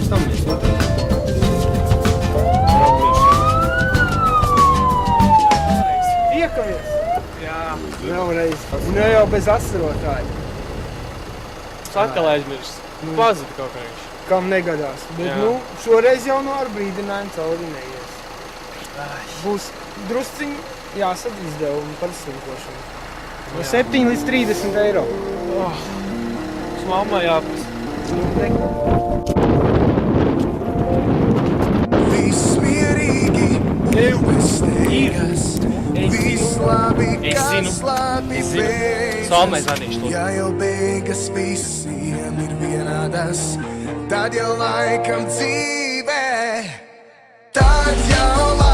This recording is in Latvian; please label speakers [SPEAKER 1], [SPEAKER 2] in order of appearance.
[SPEAKER 1] Tam mēs otram. Tiekamies!
[SPEAKER 2] Jā.
[SPEAKER 1] Vēlreiz. Nu jau bez asarotāja.
[SPEAKER 2] Atkal aizmirst. Pazud kaut kā viņš.
[SPEAKER 1] Kam negadās. Bet,
[SPEAKER 2] Jā.
[SPEAKER 1] nu, šoreiz jau no ar brīdinājumu cauri neies. Būs drusciņi jāsad izdevumi par slinkošanu. No 7 līdz 30 eiro.
[SPEAKER 2] Uz mammai jāprasa.
[SPEAKER 3] Viss mierīgi, bez steigas, viss labi, kas labi beidzas.
[SPEAKER 2] Salmai zvanīšu lūdzu.
[SPEAKER 3] Ja jau beigas visiem ir vienādas, tad jau laikam dzīvē, tad jau laikam